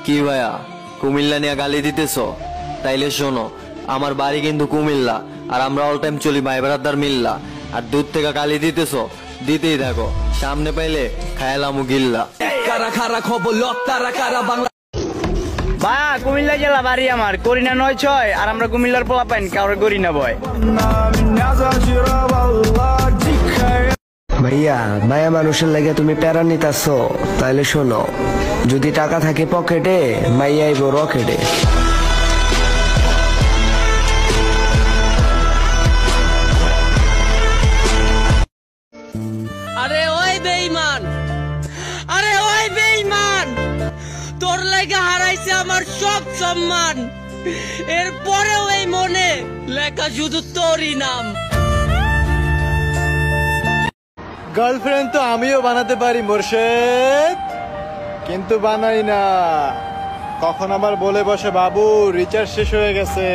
কি ভাইয়া কুমিল্লা নিয়ে গালি দিতেছো? তাইলে শোনো, আমার বাড়ি কিন্তু কুমিল্লা, আর আমরা অল টাইম চলি ভাই ব্রাদার মিল্লা। আর দূর থেকে গালি দিতেছো, দিতেই থাকো, সামনে পাইলে খায়ালামু গিল্লা। ভাইয়া কুমিল্লা জেলা বাড়ি আমার, করি না 9-6, আর আমরা কুমিল্লার পোলা পাইন কাউরে করি না ভয়। ভাইয়া মায়া মানুষের লাগে তুমি প্যারা নিতাছো, তাইলে শোনো, যদি টাকা থাকে পকেটে, মাইয়া আইব রকেটে। আরে ওই বেঈমান, আরে ওই বেঈমান, তোর লাগা হারাইছে আমার সব সম্মান, এরপরেও এই মনে লেখা শুধু তোরই নাম। গার্লফ্রেন্ড তো আমিও বানাতে পারি মোর্শেদ, কিন্তু বানাই না। কখন আবার বলে বসে বাবু রিচার্জ শেষ হয়ে গেছে।